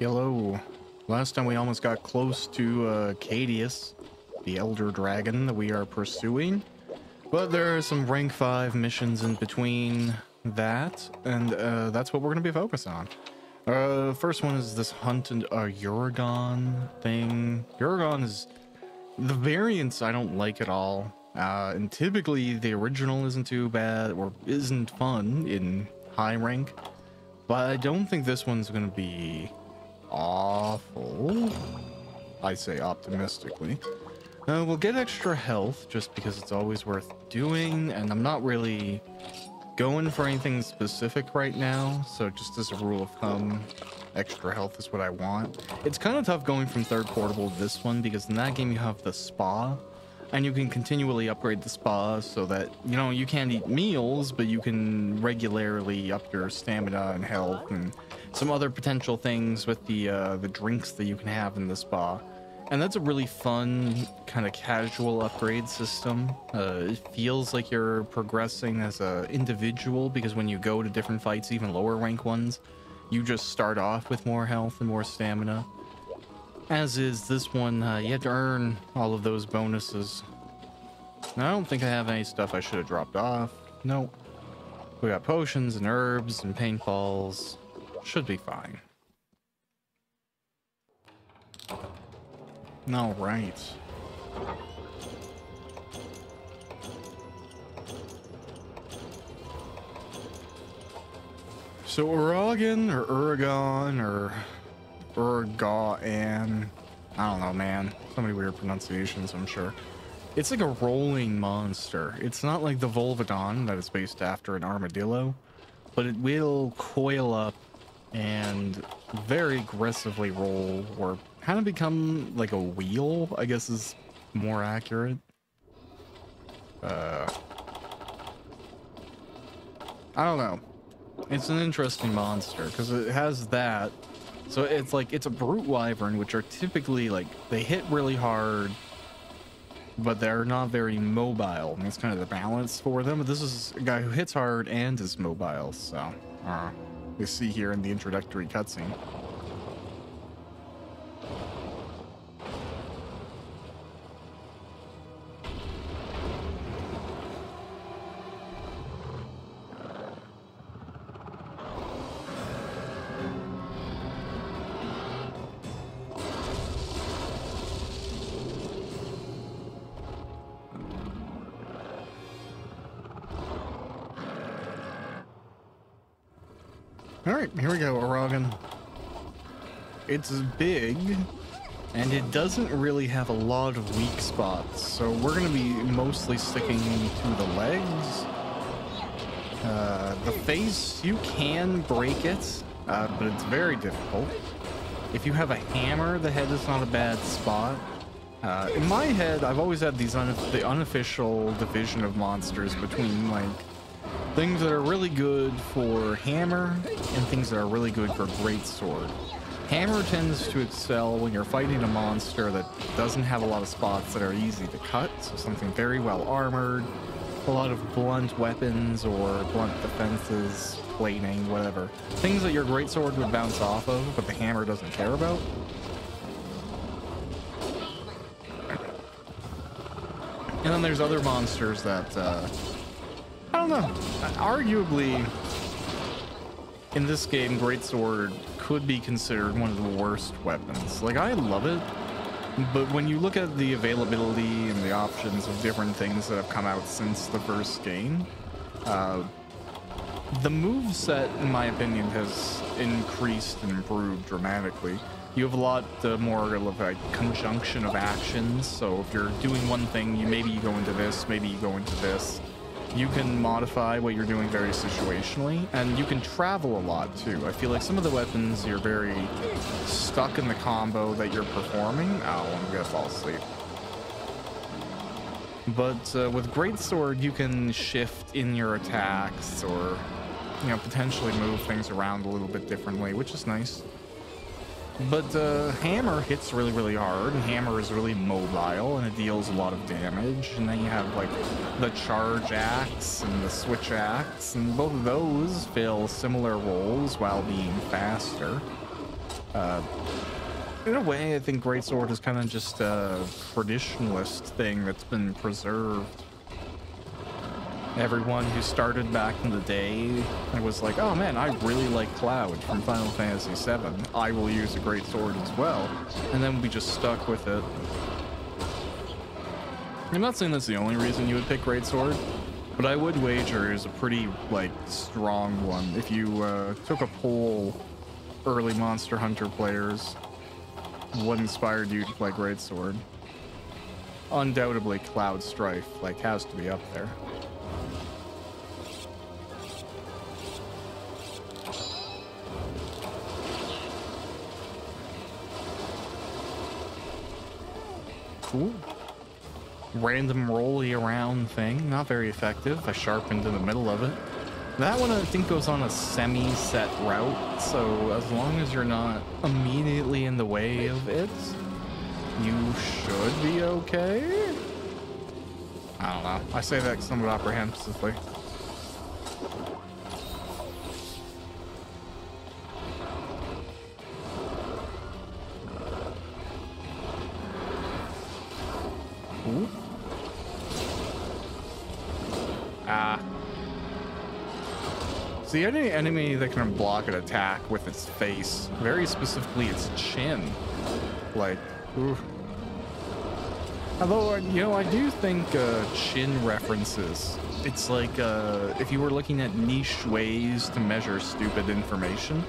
Hello. Last time we almost got close to Cadius, the Elder Dragon that we are pursuing. But there are some rank 5 missions in between that, and that's what we're going to be focusing on. First one is this hunt and Uragon thing. Uragon is... the variants I don't like at all. And typically the original isn't too bad, or isn't fun in high rank. But I don't think this one's going to be awful. I say optimistically. We'll get extra health just because it's always worth doing, and I'm not really going for anything specific right now, so just as a rule of thumb, extra health is what I want. It's kind of tough going from third portable to this one because in that game you have the spa, and you can continually upgrade the spa so that, you know, you can't eat meals, but you can regularly up your stamina and health and some other potential things with the drinks that you can have in the spa. And that's a really fun kind of casual upgrade system. It feels like you're progressing as an individual because when you go to different fights, even lower rank ones, you just start off with more health and more stamina. As is this one, you have to earn all of those bonuses. Now, I don't think I have any stuff I should have dropped off. Nope. We got potions and herbs and paintballs. Should be fine. All right. So Uragan or Uragon or Uragan, I don't know, man. So many weird pronunciations, I'm sure. It's like a rolling monster. It's not like the Volvidon that is based after an armadillo, but it will coil up and very aggressively roll, or kind of become like a wheel, I guess is more accurate. I don't know. It's an interesting monster because it has that. So it's like, it's a brute wyvern, which are typically like, they hit really hard, but they're not very mobile. And that's kind of the balance for them. But this is a guy who hits hard and is mobile. So you see here in the introductory cutscene. All right, here we go, Uragan. It's big, and it doesn't really have a lot of weak spots, so we're going to be mostly sticking to the legs. The face, you can break it, but it's very difficult. If you have a hammer, the head is not a bad spot. In my head, I've always had these the unofficial division of monsters between, like, things that are really good for hammer and things that are really good for greatsword. Hammer tends to excel when you're fighting a monster that doesn't have a lot of spots that are easy to cut, so something very well armored, a lot of blunt weapons or blunt defenses, plating, whatever. Things that your greatsword would bounce off of, but the hammer doesn't care about. And then there's other monsters that, I don't know. Arguably, in this game, greatsword could be considered one of the worst weapons. Like, I love it, but when you look at the availability and the options of different things that have come out since the first game, the moveset, in my opinion, has increased and improved dramatically. You have a lot more of a conjunction of actions, so if you're doing one thing, maybe you go into this, maybe you go into this. You can modify what you're doing very situationally, and you can travel a lot too. I feel like some of the weapons, you're very stuck in the combo that you're performing. Oh, I'm gonna fall asleep. But with greatsword, you can shift in your attacks, or, you know, potentially move things around a little bit differently, which is nice. But hammer hits really, really hard, and hammer is really mobile, and it deals a lot of damage. And then you have, like, the charge axe and the switch axe, and both of those fill similar roles while being faster. In a way, I think greatsword is kind of just a traditionalist thing that's been preserved. Everyone who started back in the day, I was like, oh man, I really like Cloud from Final Fantasy VII. I will use a greatsword as well. And then we just stuck with it. I'm not saying that's the only reason you would pick greatsword, but I would wager is a pretty, like, strong one. If you took a poll, early Monster Hunter players, what inspired you to play greatsword? Undoubtedly, Cloud Strife, like, has to be up there. Ooh. Random rolly around thing, not very effective. I sharpened in the middle of it. That one I think goes on a semi-set route, so as long as you're not immediately in the way of it, you should be okay. I don't know. I say that somewhat apprehensively. Ooh. See, any enemy that can block an attack with its face, very specifically its chin, like, ooh. Although, you know, I do think chin references, it's like if you were looking at niche ways to measure stupid information,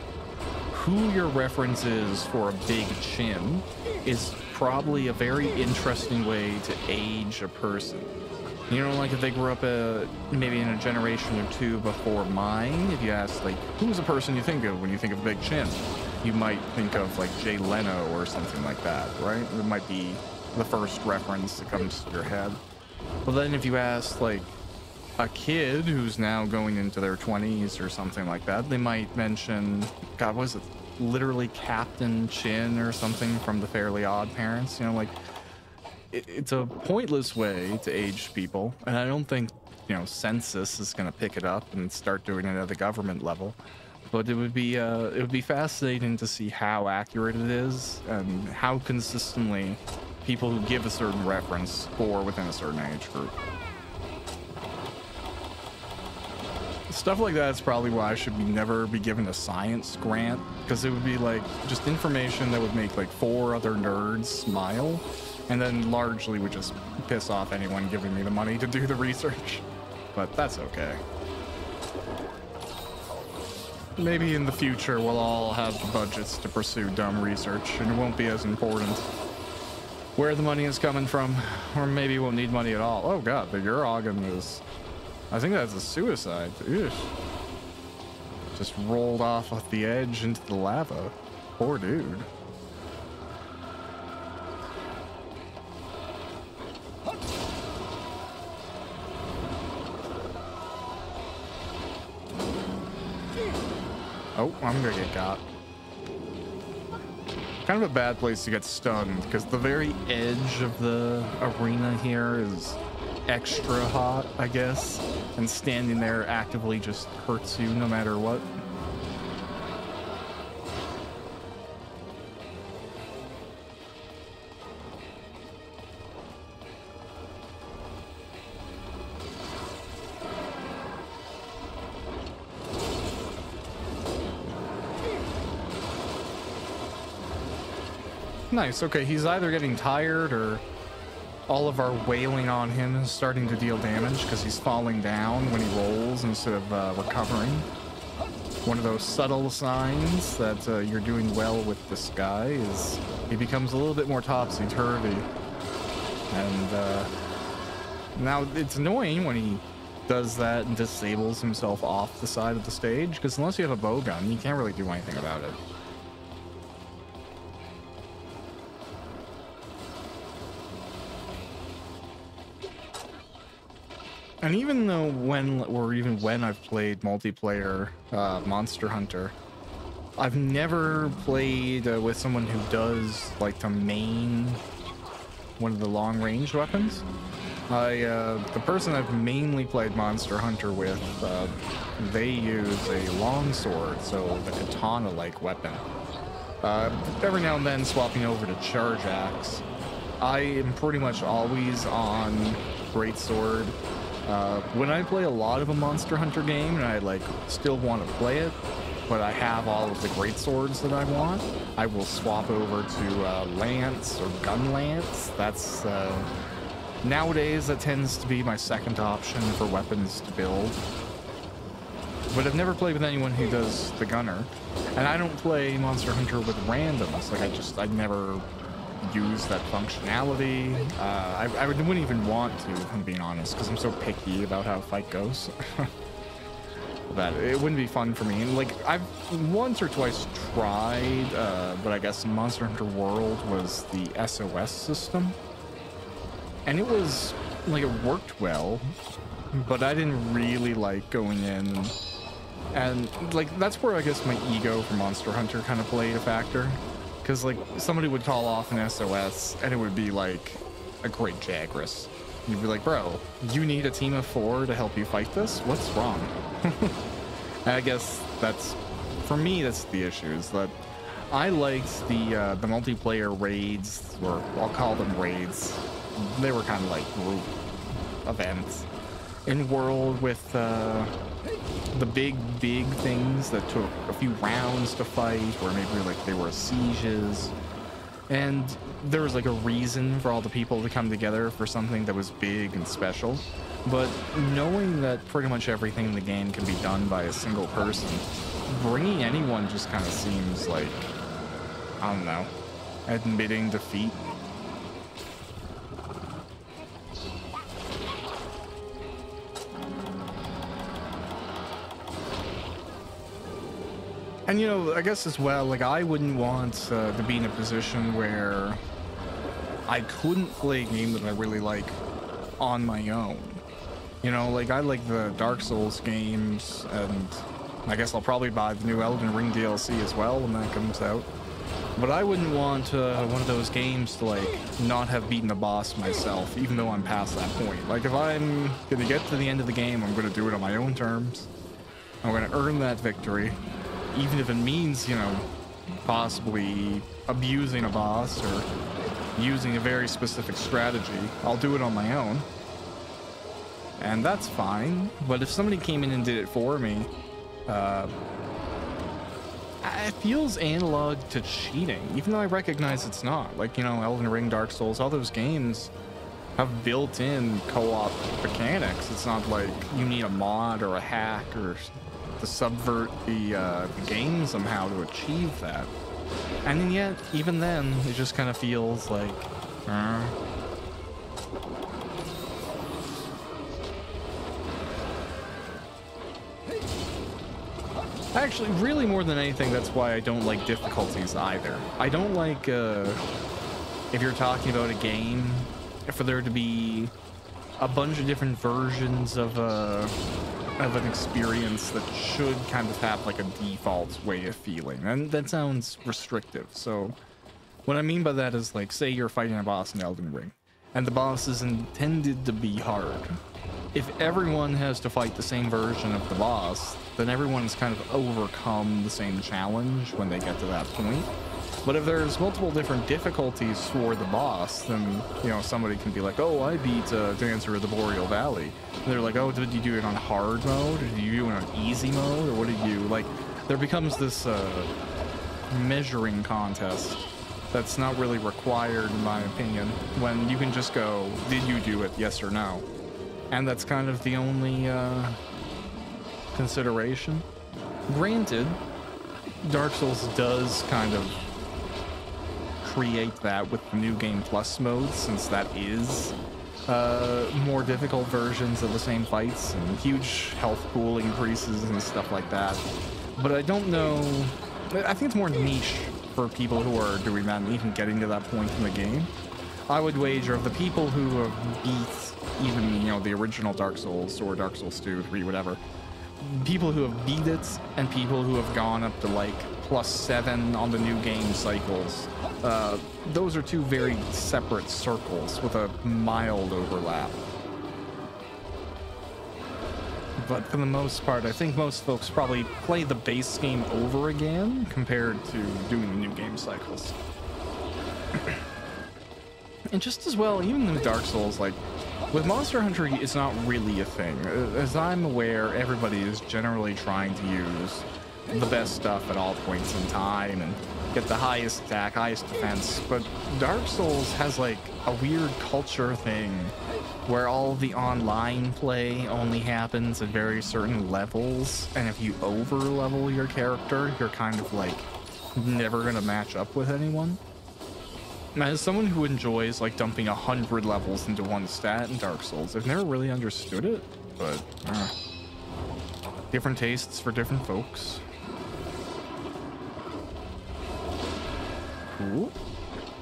who your reference is for a big chin is probably a very interesting way to age a person. You know, like if they grew up maybe in a generation or two before mine, if you ask, like, who's a person you think of when you think of a big chin? You might think of, like, Jay Leno or something like that, right? It might be the first reference that comes to your head. But then if you ask, like, a kid who's now going into their 20s or something like that, they might mention, God, was it literally Captain Chin or something from the Fairly Odd Parents? You know, like, it's a pointless way to age people, and I don't think, you know, census is going to pick it up and start doing it at the government level. But it would be fascinating to see how accurate it is and how consistently people who give a certain reference score within a certain age group. Stuff like that is probably why I should never be given a science grant, because it would be like just information that would make like 4 other nerds smile, and then largely would just piss off anyone giving me the money to do the research. But that's okay. Maybe in the future we'll all have the budgets to pursue dumb research, and it won't be as important where the money is coming from, or maybe we'll need money at all. Oh god, the Uragan is... I think that's a suicide. Ew. Just rolled off the edge into the lava. Poor dude. Oh, I'm gonna get got. Kind of a bad place to get stunned, because the very edge of the arena here is extra hot, I guess, and standing there actively just hurts you no matter what. Nice. Okay, he's either getting tired or all of our wailing on him is starting to deal damage because he's falling down when he rolls instead of recovering. One of those subtle signs that you're doing well with this guy is he becomes a little bit more topsy-turvy. And now it's annoying when he does that and disables himself off the side of the stage, because unless you have a bow gun, you can't really do anything about it. And even though when I've played multiplayer Monster Hunter, I've never played with someone who does like to main one of the long range weapons. The person I've mainly played Monster Hunter with, they use a longsword, so the katana-like weapon. Every now and then swapping over to Charge Axe. I am pretty much always on Greatsword. When I play a lot of a Monster Hunter game and I like still want to play it, but I have all of the great swords that I want, I will swap over to Lance or Gun Lance. That's nowadays that tends to be my second option for weapons to build. But I've never played with anyone who does the Gunner, and I don't play Monster Hunter with randoms. Like I never use that functionality. I wouldn't even want to, if I'm being honest, because I'm so picky about how a fight goes. That it wouldn't be fun for me. And like I've once or twice tried, but I guess Monster Hunter World was the SOS system, and it was like it worked well, but I didn't really like going in, and like that's where I guess my ego for Monster Hunter kind of played a factor, because like somebody would call off an SOS and it would be like a great Jagras. You'd be like, bro, you need a team of 4 to help you fight this? What's wrong? I guess that's, for me, that's the issue, is that I liked the multiplayer raids, or I'll call them raids. They were kind of like group events in World with the big things that took a few rounds to fight, or maybe like they were sieges. And there was like a reason for all the people to come together for something that was big and special. But knowing that pretty much everything in the game can be done by a single person, bringing anyone just kind of seems like, I don't know, admitting defeat. And, you know, I guess as well, like, I wouldn't want to be in a position where I couldn't play a game that I really like on my own. You know, like, I like the Dark Souls games, and I guess I'll probably buy the new Elden Ring DLC as well when that comes out. But I wouldn't want one of those games to, like, not have beaten a boss myself, even though I'm past that point. Like, if I'm gonna get to the end of the game, I'm gonna do it on my own terms. I'm gonna earn that victory. Even if it means, you know, possibly abusing a boss or using a very specific strategy, I'll do it on my own. And that's fine. But if somebody came in and did it for me, it feels analog to cheating, even though I recognize it's not. Like, you know, Elden Ring, Dark Souls, all those games have built-in co-op mechanics. It's not like you need a mod or a hack or to subvert the game somehow to achieve that. And yet, even then, it just kind of feels like, Actually, really more than anything, that's why I don't like difficulties either. I don't like, if you're talking about a game, for there to be a bunch of different versions of an experience that should kind of have like a default way of feeling, and that sounds restrictive. So what I mean by that is, like, say you're fighting a boss in Elden Ring and the boss is intended to be hard. If everyone has to fight the same version of the boss, then everyone's kind of overcome the same challenge when they get to that point. But if there's multiple different difficulties for the boss, then, you know, somebody can be like, oh, I beat Dancer of the Boreal Valley. And they're like, oh, did you do it on hard mode? Or did you do it on easy mode? Or what did you, like, there becomes this measuring contest that's not really required, in my opinion, when you can just go, did you do it, yes or no? And that's kind of the only consideration. Granted, Dark Souls does kind of create that with the New Game Plus mode, since that is more difficult versions of the same fights and huge health pool increases and stuff like that. But I don't know, I think it's more niche for people who are doing that and even getting to that point in the game. I would wager of the people who have beat even, you know, the original Dark Souls or Dark Souls 2, 3, whatever, people who have beat it and people who have gone up to like +7 on the new game cycles, those are two very separate circles with a mild overlap. But for the most part, I think most folks probably play the base game over again compared to doing the new game game cycles. And just as well, even in Dark Souls, like, with Monster Hunter, it's not really a thing. As I'm aware, everybody is generally trying to use the best stuff at all points in time and get the highest attack, highest defense. But Dark Souls has, like, a weird culture thing where all the online play only happens at very certain levels, and if you over-level your character, you're kind of, like, never gonna match up with anyone. As someone who enjoys like dumping 100 levels into one stat in Dark Souls, I've never really understood it, but different tastes for different folks. Cool.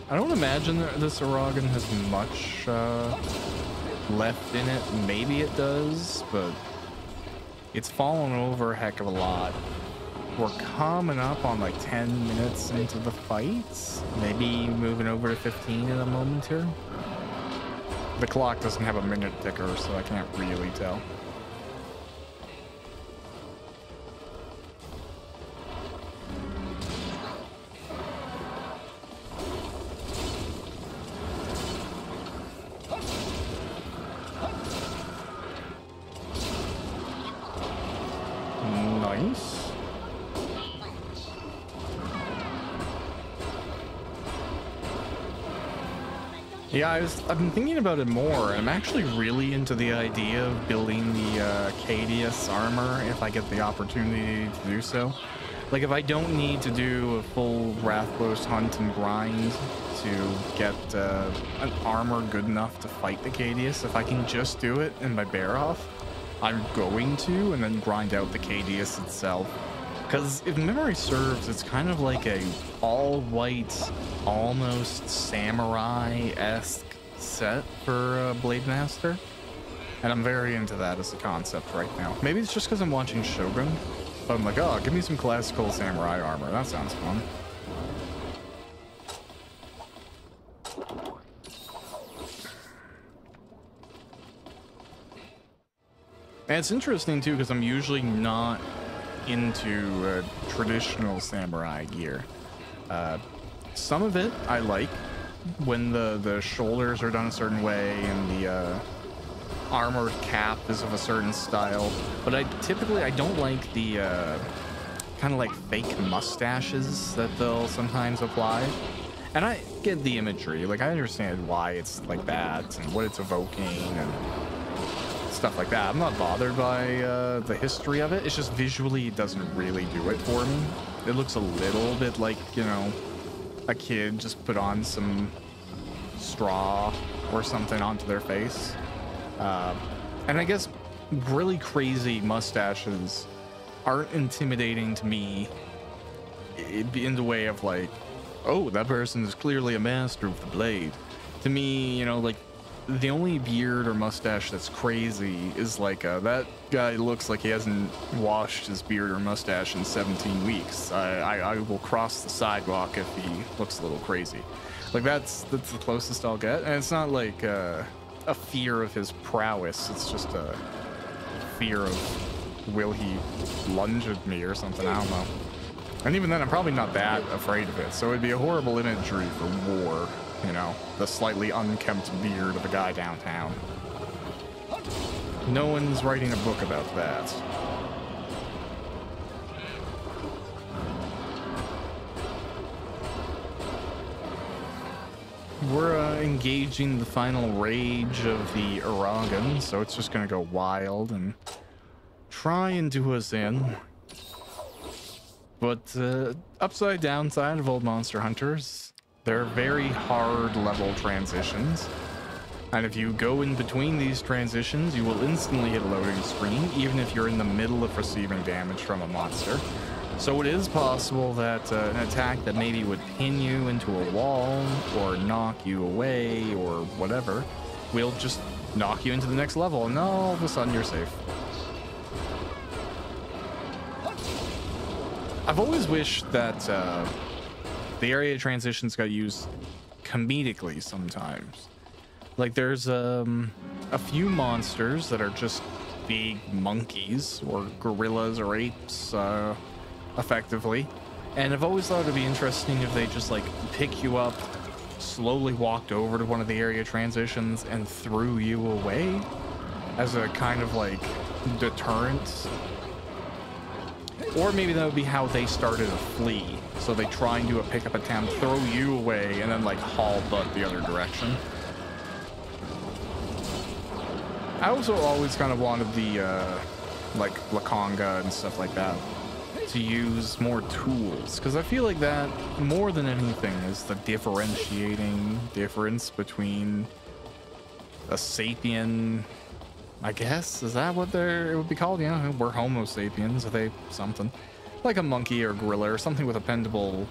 I don't imagine that this Aragon has much left in it. Maybe it does, but it's fallen over a heck of a lot. We're coming up on like 10 minutes into the fights, maybe moving over to 15 in a moment here. The clock doesn't have a minute ticker, so I can't really tell. Nice. Yeah, I've been thinking about it more. I'm actually really into the idea of building the Cadius armor if I get the opportunity to do so. Like, if I don't need to do a full Rathlose hunt and grind to get an armor good enough to fight the Cadius, if I can just do it in my bear off, I'm going to, and then grind out the Cadius itself. Because if memory serves, it's kind of like a all-white, almost samurai-esque set for Blade Master. And I'm very into that as a concept right now. Maybe it's just because I'm watching Shogun, but I'm like, oh, give me some classical samurai armor. That sounds fun. And it's interesting, too, because I'm usually not into traditional samurai gear. Some of it I like when the shoulders are done a certain way and the armored cap is of a certain style, but I don't like the kind of like fake mustaches that they'll sometimes apply. And I get the imagery, like I understand why it's like that and what it's evoking and stuff like that. I'm not bothered by the history of it. It's just visually it doesn't really do it for me. It looks a little bit like, you know, a kid just put on some straw or something onto their face. And I guess really crazy mustaches aren't intimidating to me in the way of like, oh, that person is clearly a master of the blade. To me, you know, like, the only beard or mustache that's crazy is like that guy looks like he hasn't washed his beard or mustache in 17 weeks. I will cross the sidewalk if he looks a little crazy. Like that's the closest I'll get, and it's not like a fear of his prowess. It's just a fear of will he lunge at me or something. I don't know. And even then, I'm probably not that afraid of it. So it'd be a horrible imagery for war. You know, the slightly unkempt beard of a guy downtown. No one's writing a book about that. We're engaging the final rage of the Aragon, so it's just gonna go wild and try and do us in. But upside downside of old Monster Hunters, they're very hard level transitions, and if you go in between these transitions, you will instantly hit a loading screen, even if you're in the middle of receiving damage from a monster. So it is possible that an attack that maybe would pin you into a wall, or knock you away, or whatever, will just knock you into the next level, and all of a sudden you're safe. I've always wished that the area transitions got used comedically sometimes. Like there's a few monsters that are just big monkeys or gorillas or apes, effectively, And I've always thought it'd be interesting if they just like pick you up, slowly walked over to one of the area transitions and threw you away as a kind of like deterrent. Or maybe that would be how they started to flee. So they try and do a pickup attempt, throw you away, and then like haul butt the other direction. I also always kind of wanted the like Lakonga and stuff like that to use more tools, because I feel like that more than anything is the differentiating difference between a sapien, I guess, is that what it would be called? Yeah, we're Homo sapiens. Are they something like a monkey or gorilla or something with appendable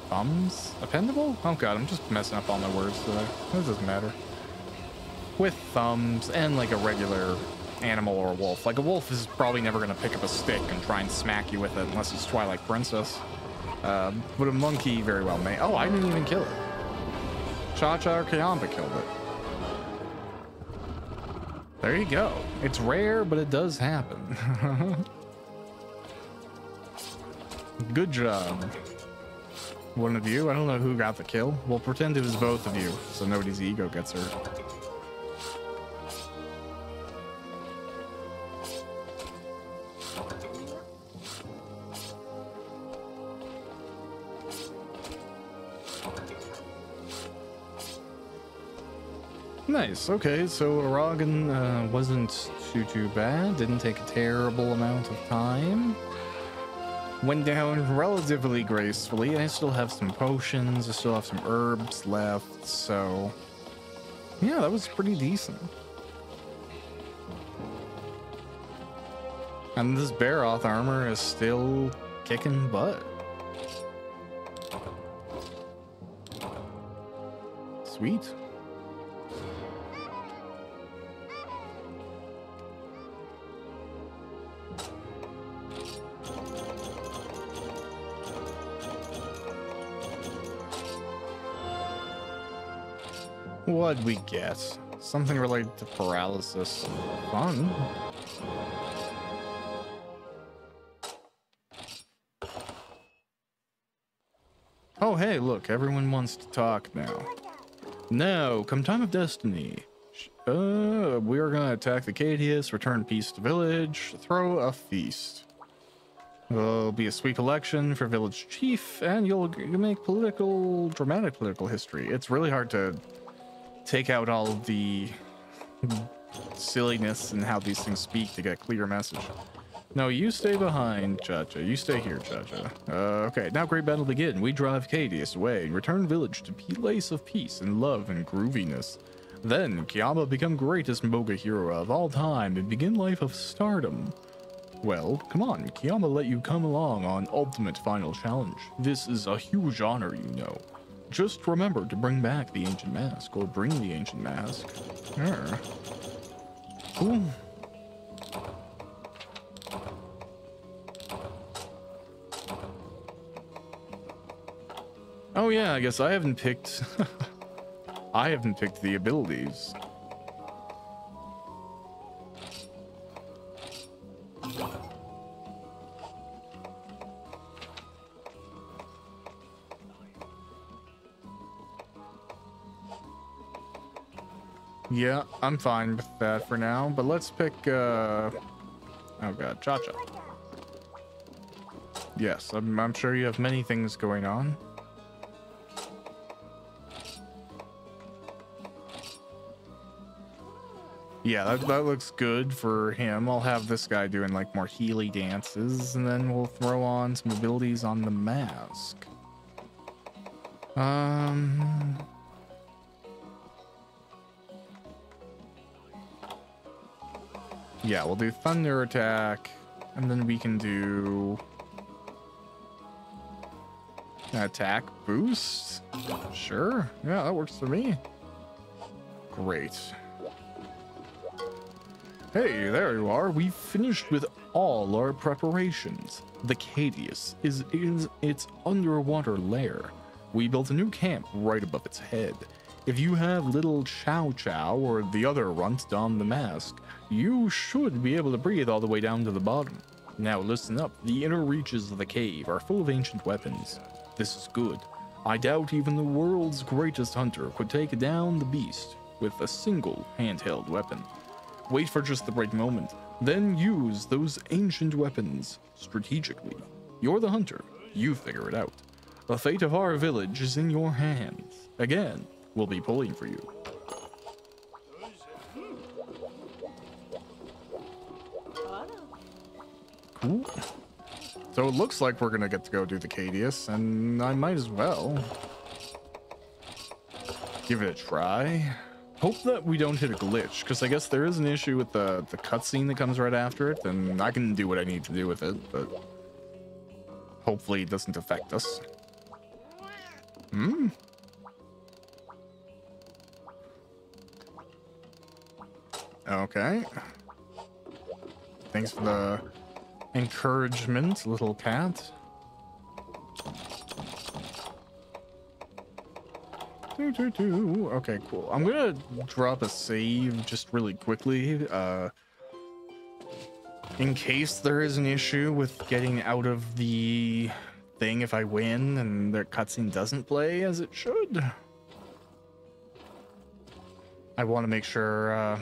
thumbs? Appendable? Oh god, I'm just messing up all my words today. It doesn't matter. With thumbs and like a regular animal or a wolf. Like a wolf is probably never going to pick up a stick and try and smack you with it unless it's Twilight Princess. But a monkey very well may. Oh, I didn't even kill it. Cha-Cha or Kayamba killed it. There you go. It's rare, but it does happen. Good job. One of you. I don't know who got the kill. We'll pretend it was both of you, so nobody's ego gets hurt. Nice. Okay, so Aragon wasn't too bad. Didn't take a terrible amount of time. Went down relatively gracefully. I still have some potions. I still have some herbs left. So, yeah, that was pretty decent. And this Baroth armor is still kicking butt. Sweet. What'd we get? Something related to paralysis. Fun. Oh, hey, look, everyone wants to talk now. Now, come time of destiny. We are gonna attack the Cadius, return peace to village, throw a feast. There'll be a sweep election for village chief, and you'll make dramatic political history. It's really hard to take out all of the silliness and how these things speak to get a clear message. No, you stay behind, Cha-Cha. You stay here, Cha-Cha. Okay, now great battle begin. We drive Cadius away and return village to place of peace and love and grooviness. Then, Kiama become greatest Moga hero of all time and begin life of stardom. Well, come on, Kiama let you come along on ultimate final challenge. This is a huge honor, you know. Just remember to bring back the ancient mask, or bring the ancient mask. Yeah. Cool. Oh yeah, I guess I haven't picked I haven't picked the abilities. Yeah, I'm fine with that for now, but let's pick oh god, Cha-Cha. Yes, I'm sure you have many things going on. Yeah, that looks good for him. I'll have this guy doing like more Healy dances, and then we'll throw on some abilities on the mask. Yeah, we'll do thunder attack, and then we can do attack boost. Sure, yeah, that works for me. Great. Hey, there you are. We've finished with all our preparations. The Cadius is in its underwater lair. We built a new camp right above its head. If you have little Chow Chow or the other runt don the mask, you should be able to breathe all the way down to the bottom. Now listen up. The inner reaches of the cave are full of ancient weapons. This is good. I doubt even the world's greatest hunter could take down the beast with a single handheld weapon. Wait for just the right moment, then use those ancient weapons strategically. You're the hunter. You figure it out. The fate of our village is in your hands. Again, we'll be pulling for you. Cool. So it looks like we're gonna get to go do the Cadius, and I might as well give it a try. Hope that we don't hit a glitch, because I guess there is an issue with the cutscene that comes right after it, and I can do what I need to do with it, but hopefully it doesn't affect us. Okay. Thanks for the encouragement, little cat. Okay, cool. I'm gonna drop a save just really quickly, in case there is an issue with getting out of the thing if I win and their cutscene doesn't play as it should. I want to make sure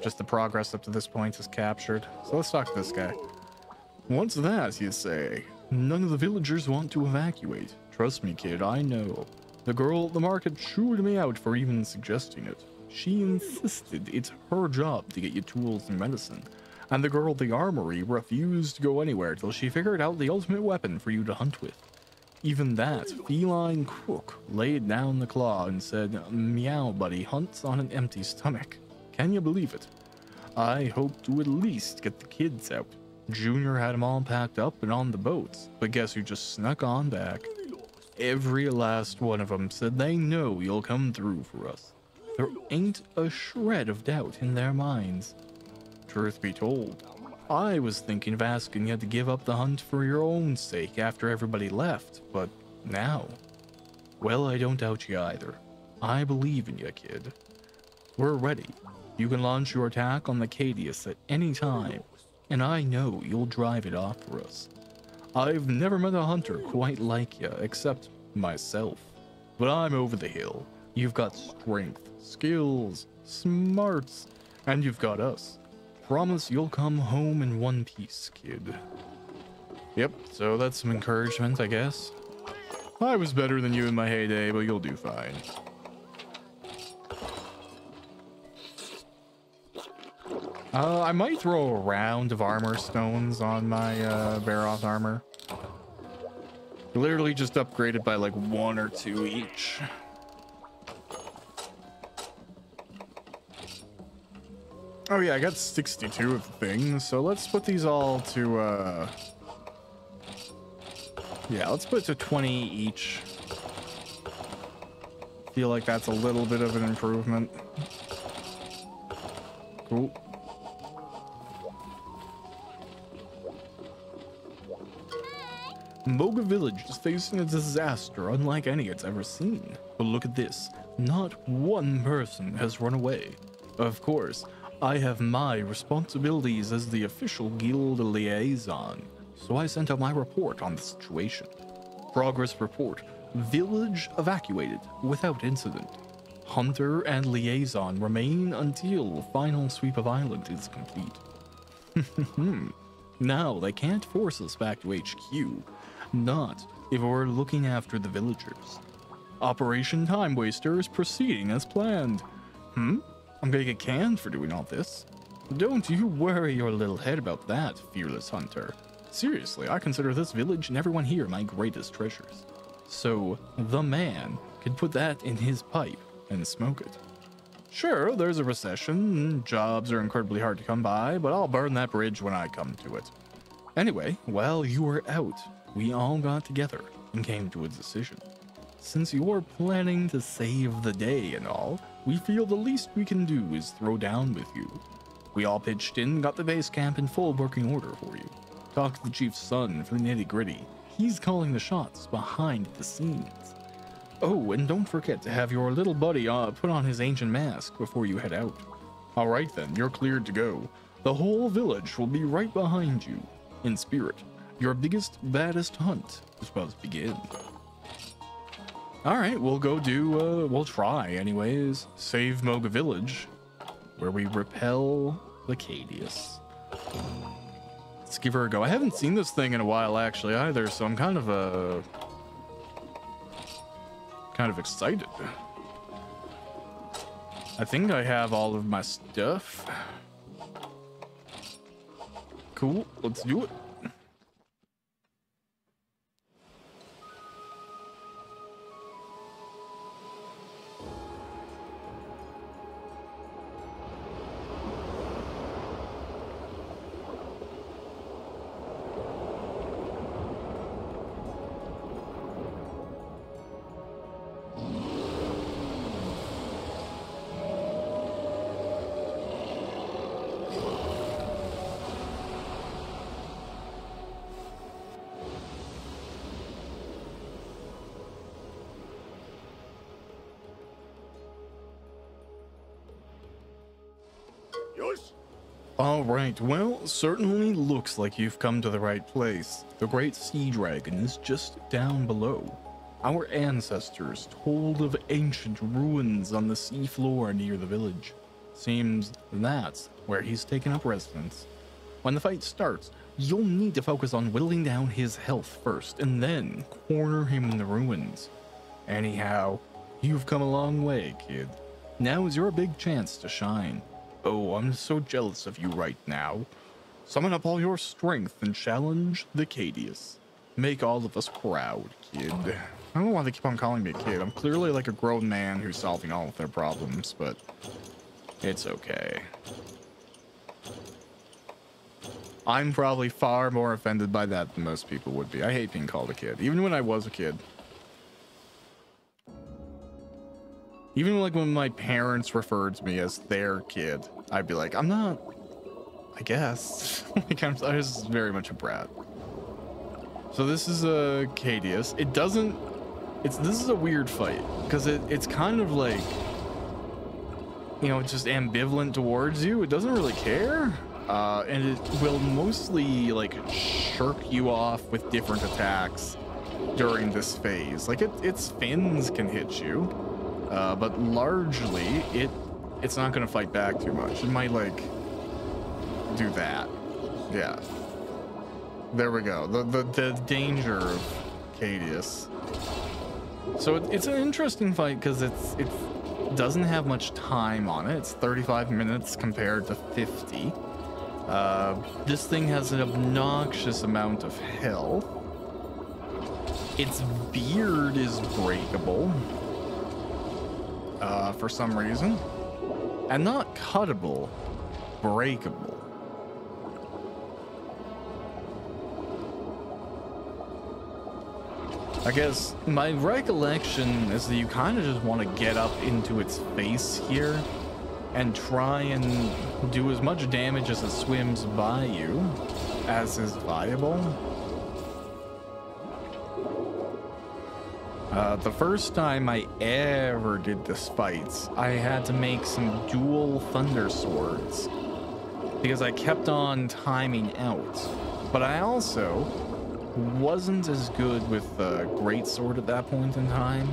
just the progress up to this point is captured. So let's talk to this guy. What's that, you say? None of the villagers want to evacuate. Trust me, kid, I know. The girl at the market chewed me out for even suggesting it. She insisted it's her job to get you tools and medicine. And the girl at the armory refused to go anywhere till she figured out the ultimate weapon for you to hunt with. Even that feline cook laid down the claw and said, "Meow, buddy, hunts on an empty stomach." Can you believe it? I hoped to at least get the kids out. Junior had them all packed up and on the boats, but guess who just snuck on back? Every last one of them said they know you'll come through for us. There ain't a shred of doubt in their minds. Truth be told, I was thinking of asking you to give up the hunt for your own sake after everybody left, but now, well, I don't doubt you either. I believe in you, kid. We're ready. You can launch your attack on the Cadius at any time, and I know you'll drive it off for us. I've never met a hunter quite like you, except myself. But I'm over the hill. You've got strength, skills, smarts, and you've got us. Promise you'll come home in one piece, kid. Yep, so that's some encouragement, I guess. I was better than you in my heyday, but you'll do fine. I might throw a round of armor stones on my Baroth armor. Literally just upgraded by like 1 or 2 each. Oh yeah, I got 62 of the things, so let's put these all to yeah, let's put it to 20 each. Feel like that's a little bit of an improvement. Cool. Moga Village is facing a disaster unlike any it's ever seen. But look at this. Not one person has run away. Of course, I have my responsibilities as the official guild liaison, so I sent out my report on the situation. Progress report. Village evacuated without incident. Hunter and liaison remain until final sweep of island is complete. Now, they can't force us back to HQ. Not if we're looking after the villagers. Operation Time Waster is proceeding as planned. I'm gonna get canned for doing all this. Don't you worry your little head about that, fearless hunter. Seriously, I consider this village and everyone here my greatest treasures. So, the man can put that in his pipe and smoke it. Sure, there's a recession, jobs are incredibly hard to come by, but I'll burn that bridge when I come to it. Anyway, while you were out, we all got together and came to a decision. Since you're planning to save the day and all, we feel the least we can do is throw down with you. We all pitched in and got the base camp in full working order for you. Talked to the chief's son for the nitty-gritty. He's calling the shots behind the scenes. Oh, and don't forget to have your little buddy put on his ancient mask before you head out. Alright then, you're cleared to go. The whole village will be right behind you. in spirit. Your biggest, baddest hunt is about to begin. All right, we'll go do, we'll try anyways. Save Moga Village, where we repel the Cadius. Let's give her a go. I haven't seen this thing in a while actually either, so I'm kind of excited. I think I have all of my stuff. Cool, let's do it. All right, well, certainly looks like you've come to the right place. The Great Sea Dragon is just down below. Our ancestors told of ancient ruins on the seafloor near the village. Seems that's where he's taken up residence. When the fight starts, you'll need to focus on whittling down his health first, and then corner him in the ruins. Anyhow, you've come a long way, kid. Now is your big chance to shine. Oh, I'm so jealous of you right now. Summon up all your strength and challenge the Cadius. Make all of us proud, kid. I don't know why they keep on calling me a kid. I'm clearly like a grown man who's solving all of their problems, but it's okay. I'm probably far more offended by that than most people would be. I hate being called a kid, even when I was a kid. Even like when my parents referred to me as their kid, I'd be like, I'm not, I guess. Like I was very much a brat. So this is a Cadius. It doesn't, this is a weird fight because it's kind of like, you know, just ambivalent towards you. It doesn't really care. And it will mostly like shirk you off with different attacks during this phase. Like its fins can hit you. But largely, it's not going to fight back too much. It might, like, do that. Yeah. There we go. The danger of Cadius. So it's an interesting fight because it doesn't have much time on it. It's 35 minutes compared to 50. This thing has an obnoxious amount of health. Its beard is breakable. For some reason, and not cuttable, breakable. I guess my recollection is that you kind of just want to get up into its face here and try and do as much damage as it swims by you as is viable. The first time I ever did this fight, I had to make some dual thunder swords because I kept on timing out. But I also wasn't as good with the great sword at that point in time.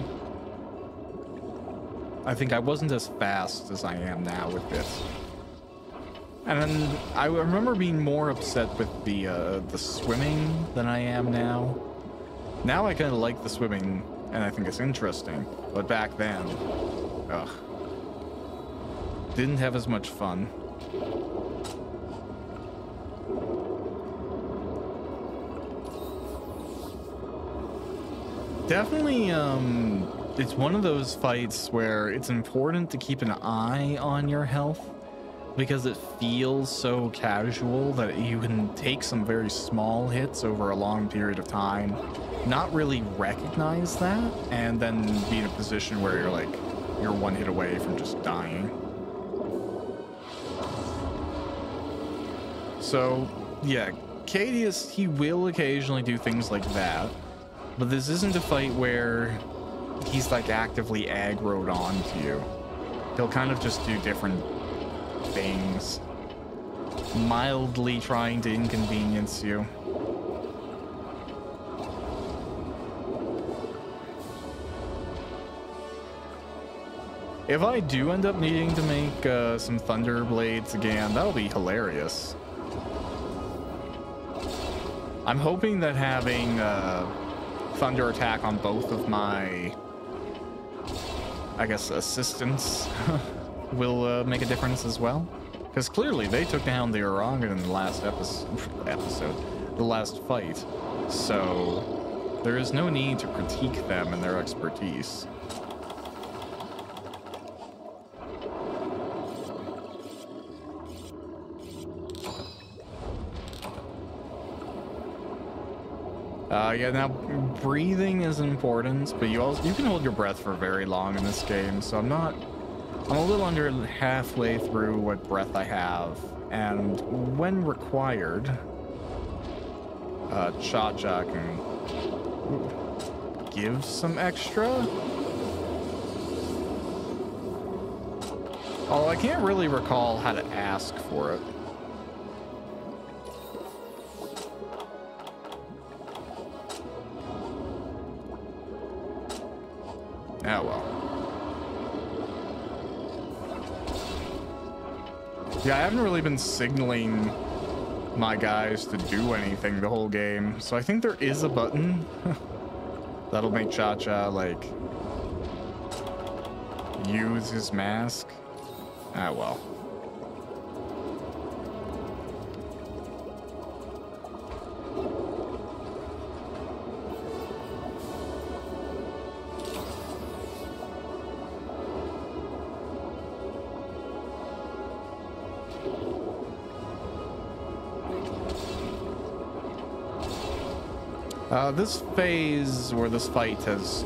I think I wasn't as fast as I am now with this. And then I remember being more upset with the swimming than I am now. Now I kind of like the swimming. And I think it's interesting, but back then, ugh, didn't have as much fun. Definitely, it's one of those fights where it's important to keep an eye on your health because it feels so casual that you can take some very small hits over a long period of time, not really recognize that, and then be in a position where you're one hit away from just dying. So yeah, Cadius, he will occasionally do things like that, but this isn't a fight where he's like actively aggroed onto you. He'll kind of just do different things, mildly trying to inconvenience you. If I do end up needing to make some Thunder Blades again, that'll be hilarious. I'm hoping that having Thunder Attack on both of my, I guess, assistants will make a difference as well. Because clearly they took down the Orangan in the last the last fight. So there is no need to critique them and their expertise. Yeah, now breathing is important, but you can hold your breath for very long in this game, so I'm a little under halfway through what breath I have, and when required, Cha-Cha can give some extra. Although I can't really recall how to ask for it. Oh well. Yeah, I haven't really been signaling my guys to do anything the whole game, so I think there is a button that'll make Cha-Cha, like, use his mask. Ah, well. This phase, or this fight, has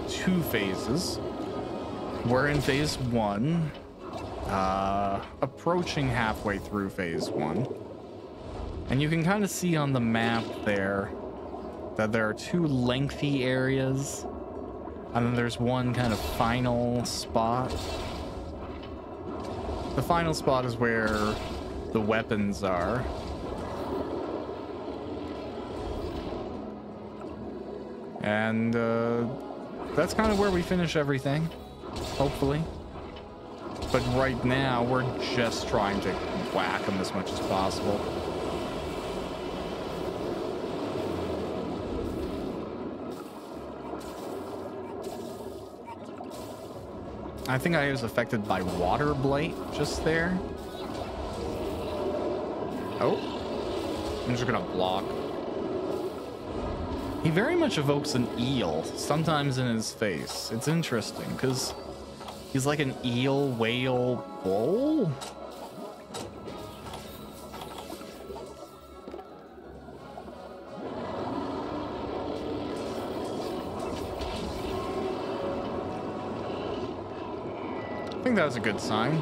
2 phases. We're in phase 1, approaching halfway through phase 1. And you can kind of see on the map there that there are 2 lengthy areas, and then there's one kind of final spot. The final spot is where the weapons are. And that's kind of where we finish everything, hopefully. But right now, we're just trying to whack them as much as possible. I think I was affected by Water Blight just there. Oh, I'm just gonna block. He very much evokes an eel, sometimes in his face. It's interesting, because he's like an eel, whale, bull? I think that was a good sign.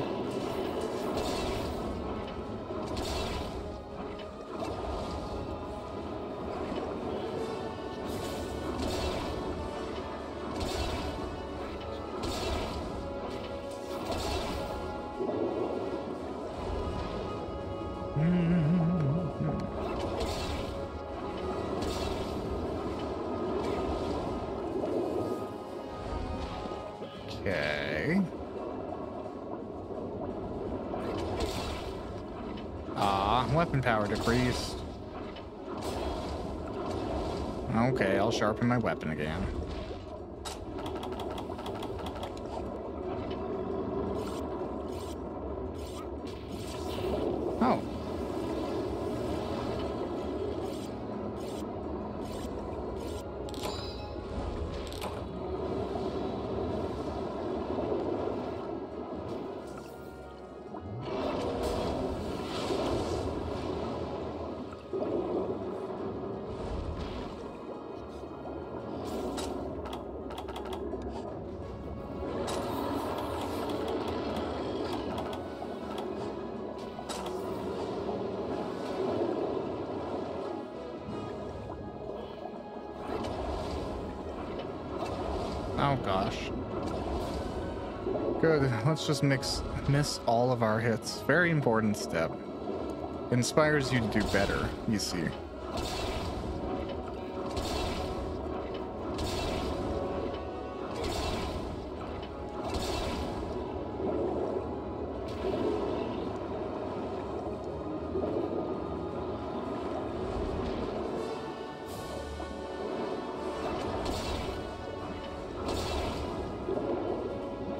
Okay. Weapon power decreased. Okay, I'll sharpen my weapon again. Oh. Oh gosh. Good. Let's just miss all of our hits. Very important step. Inspires you to do better, you see.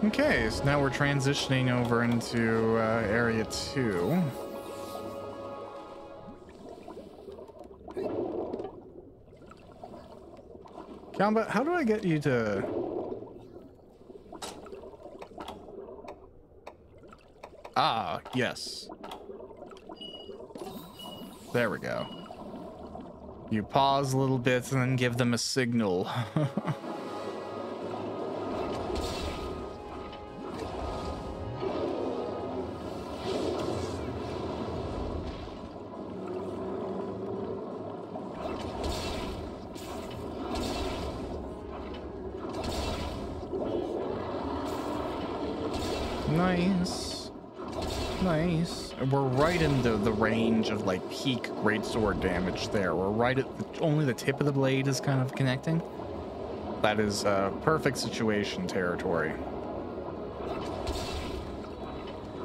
Okay, so now we're transitioning over into area 2. Combat, how do I get you to... Ah, yes. There we go. You pause a little bit and then give them a signal. Nice. Nice. We're right in the range of like peak greatsword damage there. We're right at only the tip of the blade is kind of connecting. That is perfect situation territory.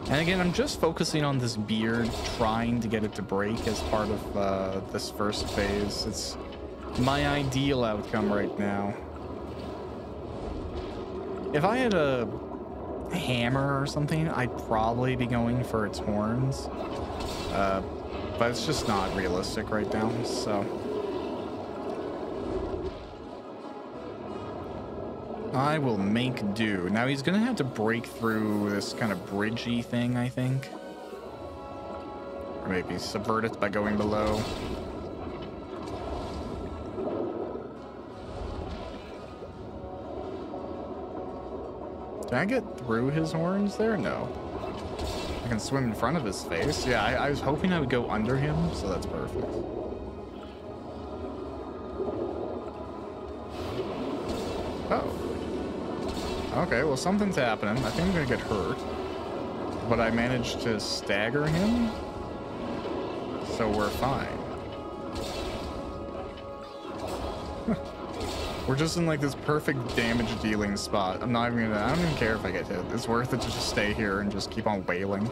And again, I'm just focusing on this beard, trying to get it to break as part of this first phase. It's my ideal outcome right now. If I had a hammer or something, I'd probably be going for its horns. But it's just not realistic right now, so. I will make do. Now he's gonna have to break through this kind of bridgey thing, I think. Or maybe subvert it by going below. Can I get through his horns there? No. I can swim in front of his face. Yeah, I was hoping I would go under him, so that's perfect. Oh. Okay, well, something's happening. I think I'm gonna get hurt. But I managed to stagger him, so we're fine. We're just in like this perfect damage dealing spot. I don't even care if I get hit. It's worth it to just stay here and just keep on wailing.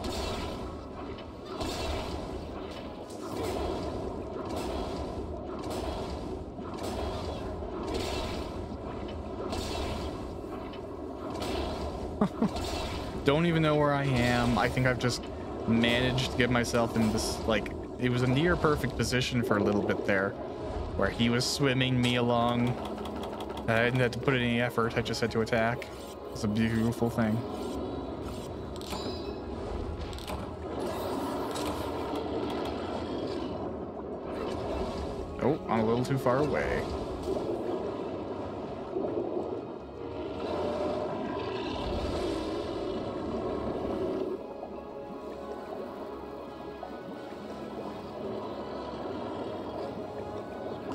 Don't even know where I am. I think I've just managed to get myself in this, like, it was a near perfect position for a little bit there, where he was swimming me along. I didn't have to put in any effort. I just had to attack. It's a beautiful thing. Oh, I'm a little too far away.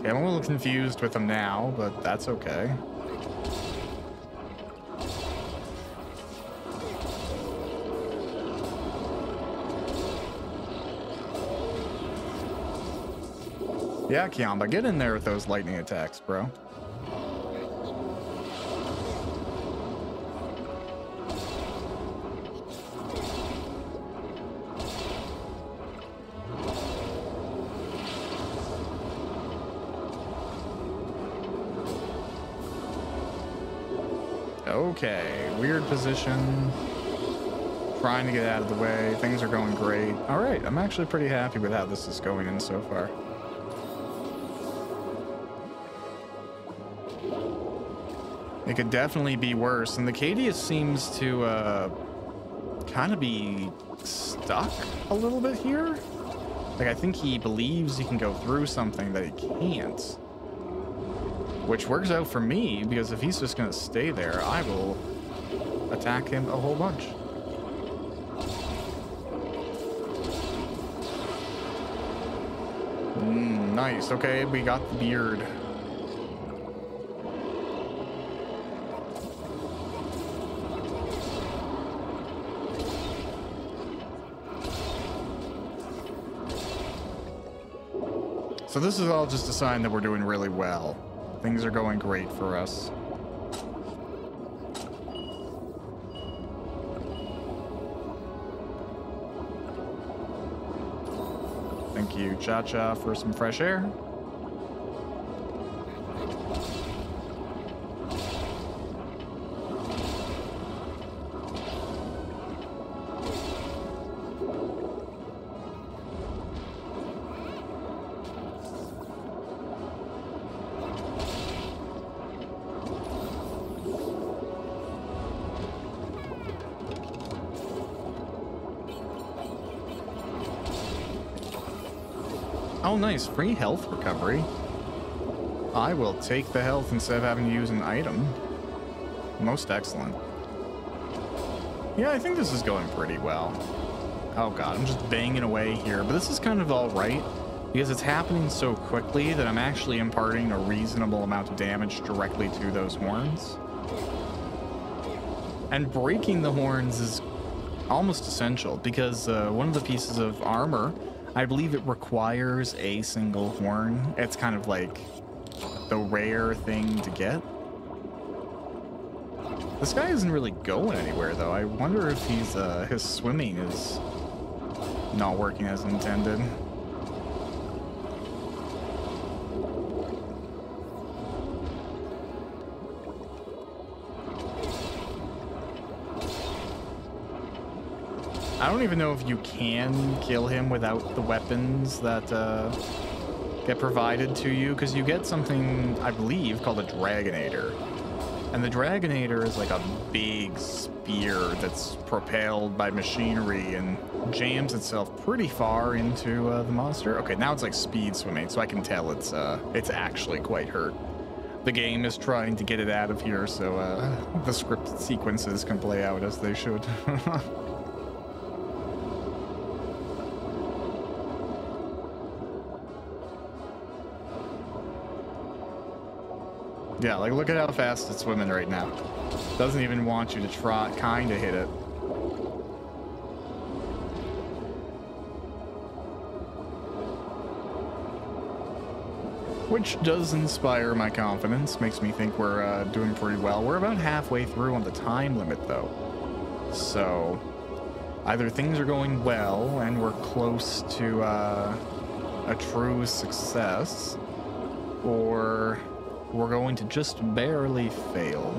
Okay, I'm a little confused with him now, but that's okay. Yeah, Kiamba, get in there with those lightning attacks, bro. Okay, weird position. Trying to get out of the way. Things are going great. All right, I'm actually pretty happy with how this is going in so far. It could definitely be worse, and the Cadius seems to kind of be stuck a little bit here. Like, I think he believes he can go through something that he can't. Which works out for me, because if he's just going to stay there, I will attack him a whole bunch. Nice. Okay, we got the beard. So this is all just a sign that we're doing really well. Things are going great for us. Thank you, Cha-Cha, for some fresh air. Oh, nice. Free health recovery. I will take the health instead of having to use an item. Most excellent. Yeah, I think this is going pretty well. Oh god, I'm just banging away here, but this is kind of all right because it's happening so quickly that I'm actually imparting a reasonable amount of damage directly to those horns. And breaking the horns is almost essential because one of the pieces of armor, I believe it requires a single horn. It's kind of like the rare thing to get. This guy isn't really going anywhere though. I wonder if he's his swimming is not working as intended. I don't even know if you can kill him without the weapons that get provided to you, because you get something, I believe, called a Dragonator. And the Dragonator is like a big spear that's propelled by machinery and jams itself pretty far into the monster. Okay, now it's like speed swimming, so I can tell it's actually quite hurt. The game is trying to get it out of here so the script sequences can play out as they should. Yeah, like look at how fast it's swimming right now. Doesn't even want you to try, kind of hit it. Which does inspire my confidence, makes me think we're doing pretty well. We're about halfway through on the time limit though. So either things are going well and we're close to a true success, or we're going to just barely fail,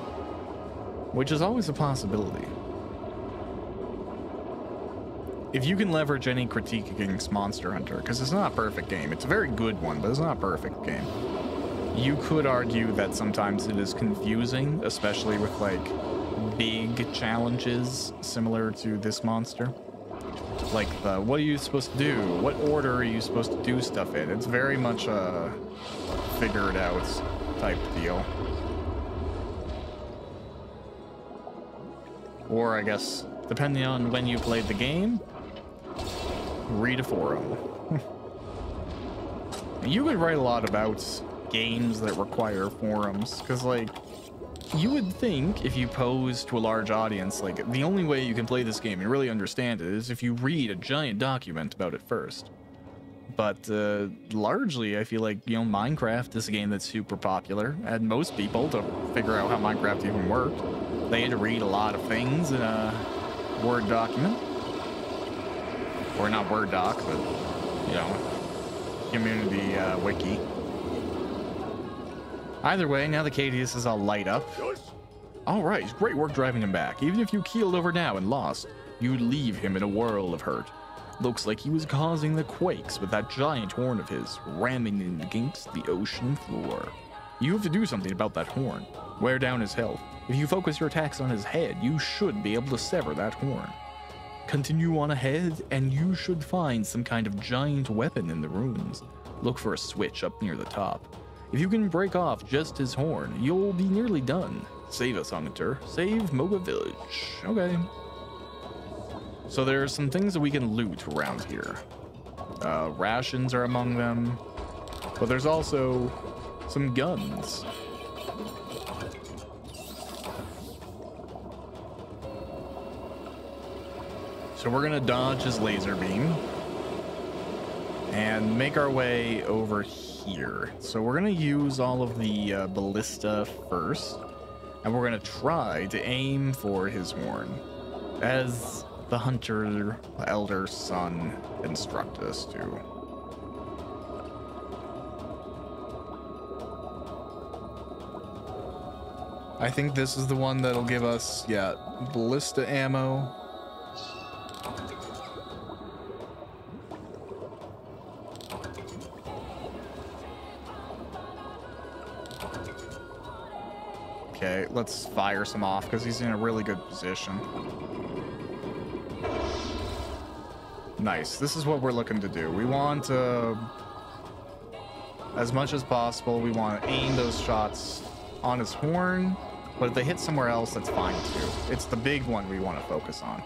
which is always a possibility. If you can leverage any critique against Monster Hunter, because it's not a perfect game, it's a very good one, but it's not a perfect game. You could argue that sometimes it is confusing, especially with like big challenges similar to this monster. Like the, what are you supposed to do? What order are you supposed to do stuff in? It's very much a figure it out type deal. Or I guess, depending on when you played the game, read a forum. You could write a lot about games that require forums, because like, you would think if you pose to a large audience, like the only way you can play this game and really understand it is if you read a giant document about it first. But largely, I feel like, you know, Minecraft is a game that's super popular, and most people, to figure out how Minecraft even worked, they had to read a lot of things in a Word document. Or not Word doc, but, you know, community wiki. Either way, now the Cadius is all light up. All right, great work driving him back. Even if you keeled over now and lost, you'd leave him in a whirl of hurt. Looks like he was causing the quakes with that giant horn of his, ramming against the ocean floor. You have to do something about that horn. Wear down his health. If you focus your attacks on his head, you should be able to sever that horn. Continue on ahead, and you should find some kind of giant weapon in the ruins. Look for a switch up near the top. If you can break off just his horn, you'll be nearly done. Save us, Hunter. Save Moga Village. Okay. So there are some things that we can loot around here. Rations are among them, but there's also some guns. So we're gonna dodge his laser beam and make our way over here. So we're gonna use all of the ballista first, and we're gonna try to aim for his horn, as the hunter elder son instructed us to. I think this is the one that'll give us, yeah, ballista ammo. Okay, let's fire some off because he's in a really good position. Nice. This is what we're looking to do. We want to As much as possible, we want to aim those shots on his horn, but if they hit somewhere else, that's fine too. It's the big one we want to focus on.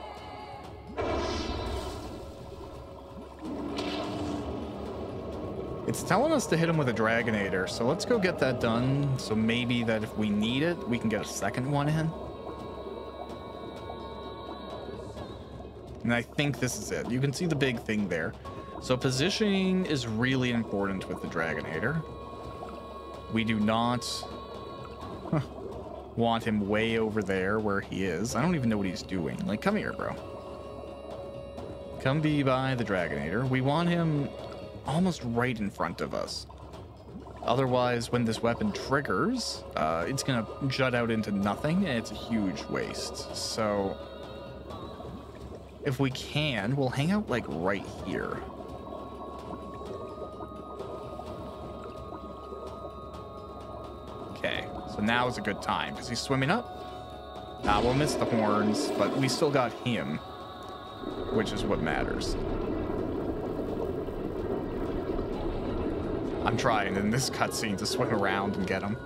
It's telling us to hit him with a Dragonator, so let's go get that done. So maybe that if we need it, we can get a second one in. And I think this is it. You can see the big thing there. So positioning is really important with the Dragonator. We do not want him way over there where he is. I don't even know what he's doing. Like, come here, bro. Come be by the Dragonator. We want him almost right in front of us. Otherwise, when this weapon triggers, it's gonna jut out into nothing, and it's a huge waste. So if we can, we'll hang out like right here. Okay, so now is a good time because he's swimming up. We'll miss the horns, but we still got him, which is what matters. I'm trying in this cutscene to swim around and get him.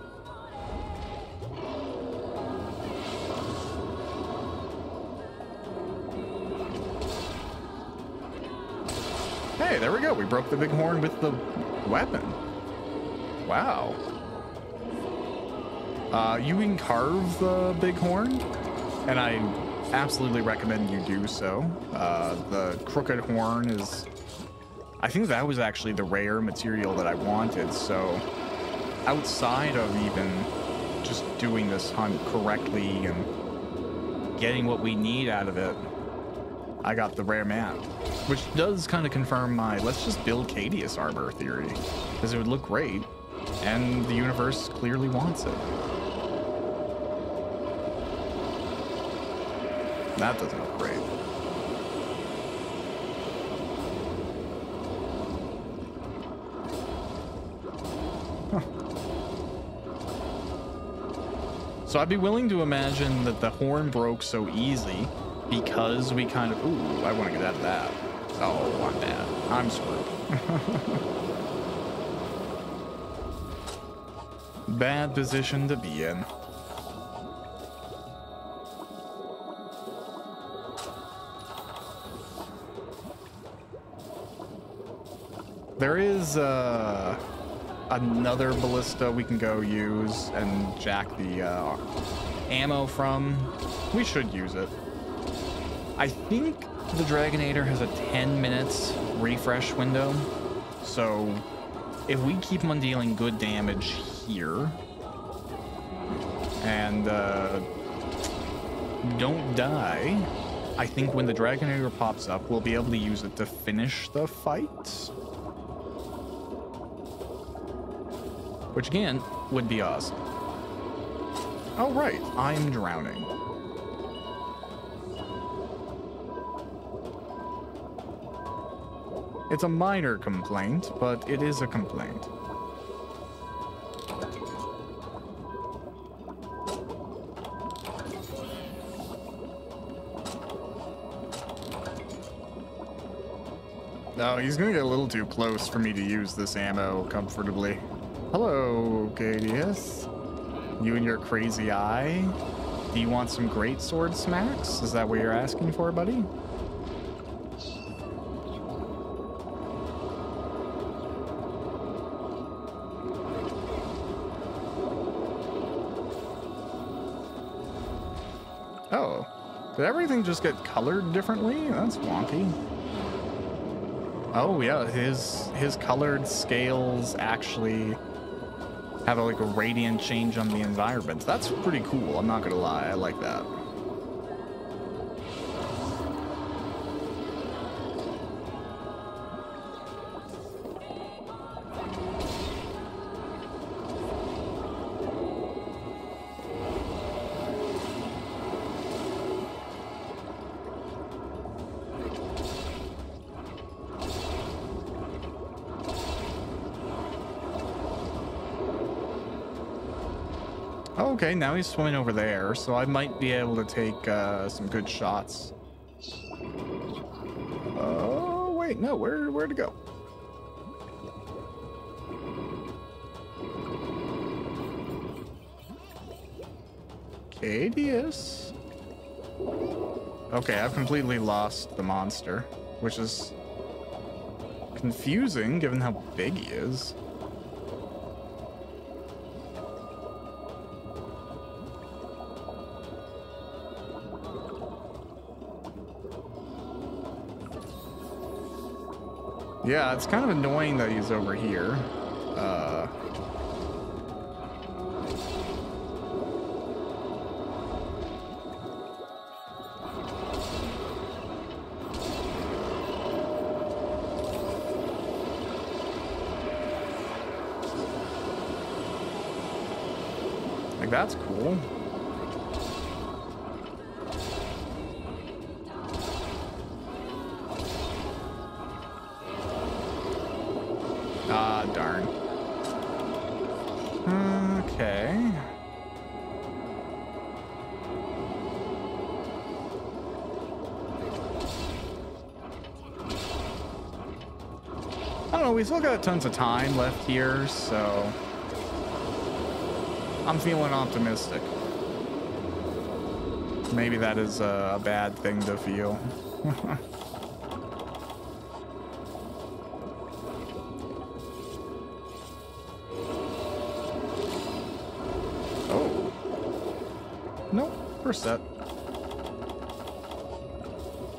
Hey, there we go. We broke the big horn with the weapon. Wow. You can carve the big horn, and I absolutely recommend you do so. The crooked horn is... I think that was actually the rare material that I wanted, so outside of even just doing this hunt correctly and getting what we need out of it, I got the rare map, which does kind of confirm my let's just build Cadius armor theory, because it would look great, and the universe clearly wants it. That doesn't look great. So I'd be willing to imagine that the horn broke so easy because we kind of... Ooh, I want to get out of that. Oh, I'm bad. I'm screwed. Bad position to be in. There is another ballista we can go use and jack the ammo from. We should use it. I think the Dragonator has a 10 minutes refresh window, so if we keep him on dealing good damage here and don't die, I think when the Dragonator pops up, we'll be able to use it to finish the fight. Which again, would be awesome. Oh right, I'm drowning. It's a minor complaint, but it is a complaint. No, he's gonna get a little too close for me to use this ammo comfortably. Hello, Cadius. You and your crazy eye. Do you want some great sword smacks? Is that what you're asking for, buddy? Oh, did everything just get colored differently? That's wonky. Oh yeah, his colored scales actually have like a radiant change on the environment. That's pretty cool, I'm not gonna lie, I like that. Okay, now he's swimming over there, so I might be able to take some good shots. Oh, wait, no, where to go? Adius. Okay, I've completely lost the monster, which is confusing given how big he is. Yeah, it's kind of annoying that he's over here. Like, that's cool. Ah, darn. Okay. I don't know, we still got tons of time left here, so I'm feeling optimistic. Maybe that is a bad thing to feel. Oh. Nope, we're set.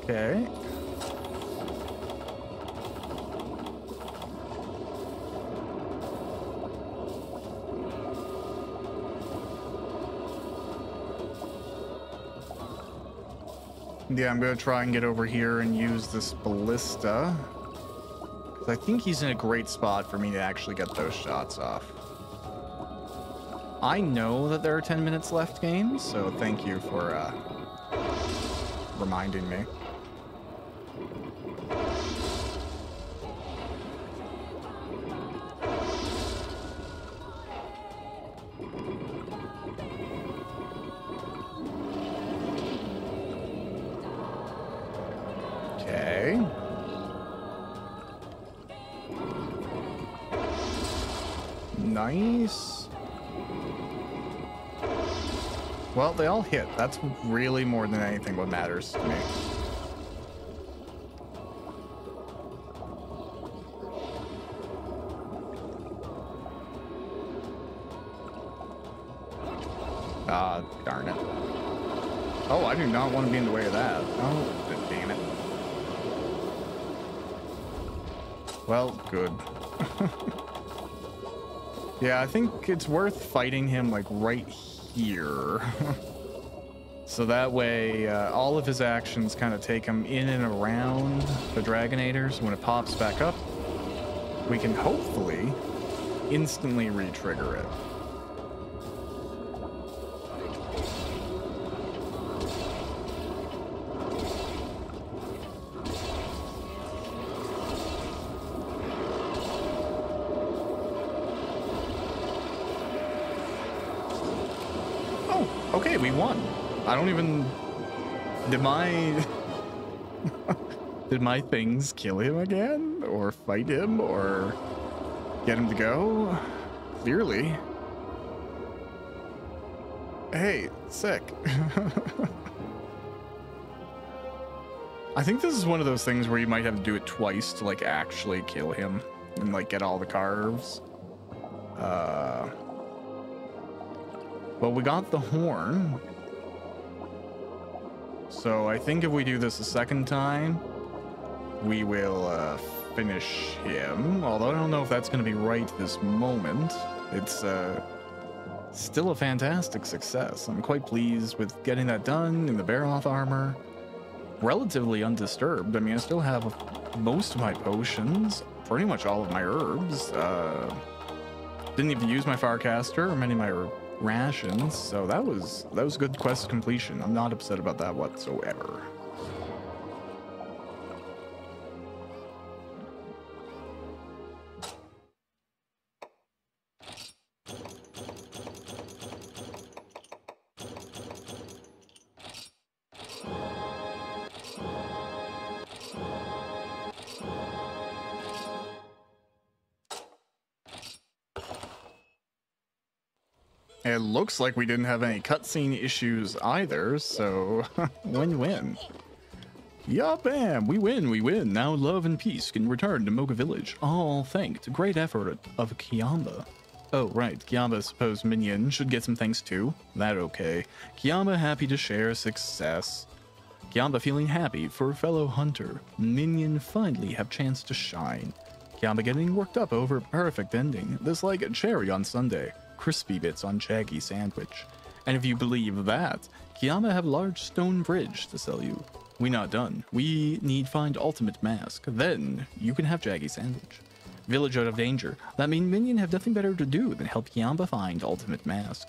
Okay. Yeah, I'm gonna try and get over here and use this ballista. 'Cause I think he's in a great spot for me to actually get those shots off. I know that there are 10 minutes left, game, so thank you for reminding me. Okay. Nice. Well, they all hit. That's really more than anything what matters to me. Ah, darn it. Oh, I do not want to be in the way of that. Oh, damn it. Well, good. Yeah, I think it's worth fighting him, like, right here. So that way, all of his actions kind of take him in and around the Dragonator, so when it pops back up, we can hopefully instantly re-trigger it. Okay, we won. I don't even... Did my... Did my things kill him again? Or fight him? Or get him to go? Clearly. Hey, sick. I think this is one of those things where you might have to do it twice to, like, actually kill him. And, like, get all the carves. But we got the horn. So I think if we do this a second time, we will finish him. Although I don't know if that's going to be right this moment. It's still a fantastic success. I'm quite pleased with getting that done in the Baroth armor. Relatively undisturbed. I mean, I still have most of my potions, pretty much all of my herbs. Didn't even use my Farcaster or many of my rations, so that was good quest completion. I'm not upset about that whatsoever. It looks like we didn't have any cutscene issues either, so win-win. Yeah, bam, we win. Now love and peace can return to Moga Village, all thanks to great effort of Kiamba. Oh, right, Kiamba's supposed minion should get some thanks too. That okay. Kiamba happy to share success. Kiamba feeling happy for a fellow hunter. Minion finally have chance to shine. Kiamba getting worked up over perfect ending. This like a cherry on Sunday. Crispy bits on Shaggy sandwich. And if you believe that, Kiamba have large stone bridge to sell you. We not done. We need find ultimate mask. Then you can have Jaggy sandwich. Village out of danger. That mean minion have nothing better to do than help Kiamba find ultimate mask.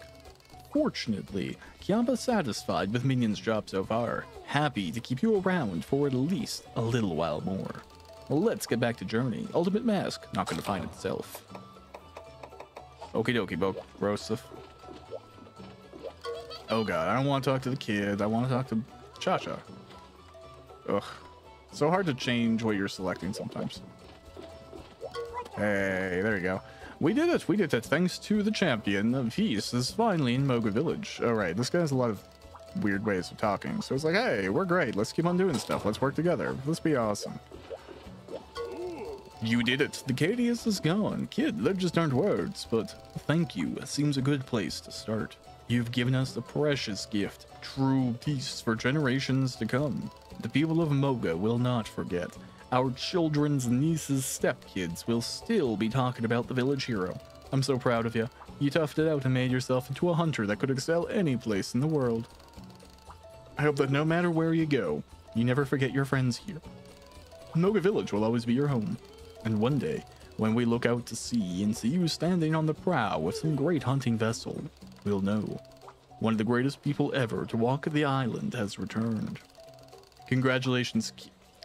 Fortunately, Kiamba satisfied with minion's job so far. Happy to keep you around for at least a little while more. Well, let's get back to journey. Ultimate mask, not gonna find itself. Okie dokie, Broseph. Oh god, I don't want to talk to the kid. I want to talk to Cha-Cha. Ugh. So hard to change what you're selecting sometimes. Hey, there you go. We did it. Thanks to the champion. Peace is finally in Moga Village. Alright, this guy has a lot of weird ways of talking. So it's like, hey, we're great. Let's keep on doing stuff. Let's work together. Let's be awesome. You did it. The Cadius is gone. Kid, there just aren't words, but thank you. Seems a good place to start. You've given us a precious gift. True peace for generations to come. The people of Moga will not forget. Our children's nieces' stepkids will still be talking about the village hero. I'm so proud of you. You toughed it out and made yourself into a hunter that could excel any place in the world. I hope that no matter where you go, you never forget your friends here. Moga Village will always be your home. And one day, when we look out to sea and see you standing on the prow with some great hunting vessel, we'll know. One of the greatest people ever to walk the island has returned. Congratulations,